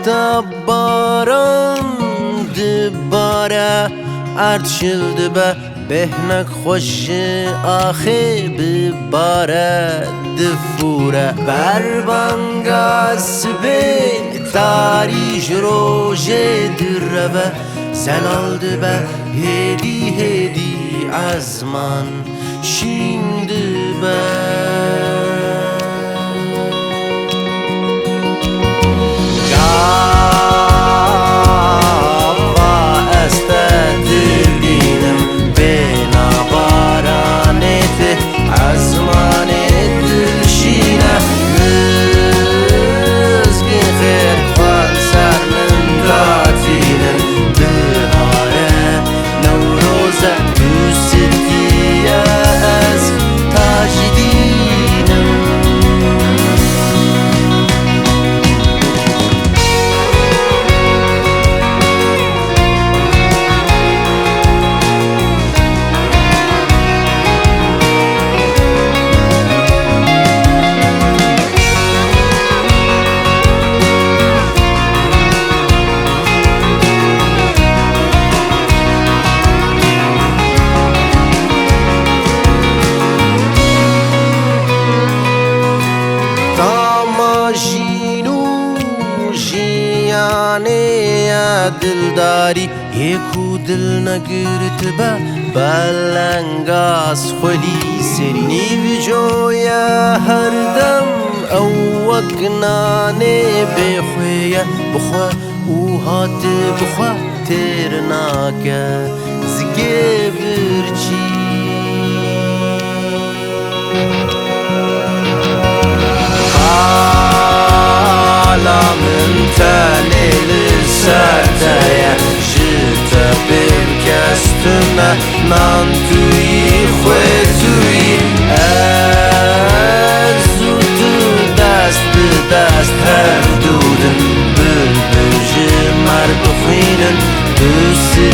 تا باران دباره ارچلد به بهنک خوش آخه بباره دفوره بربانگاز به تاریج روژه دره زلالد به هدی از من شیند به دلداری یکو دل نگرت با بلنگاس خلی سری نیو جویا هر دم او وکنانه بخویا بخوا او هات بخوا تیر ناکه زگه برچی حالا من تنیل سرتایا جتا برکستونه نان توی خوی توی ازو تو دست به دست هر دودن بلبل جمر بخوینن دوستی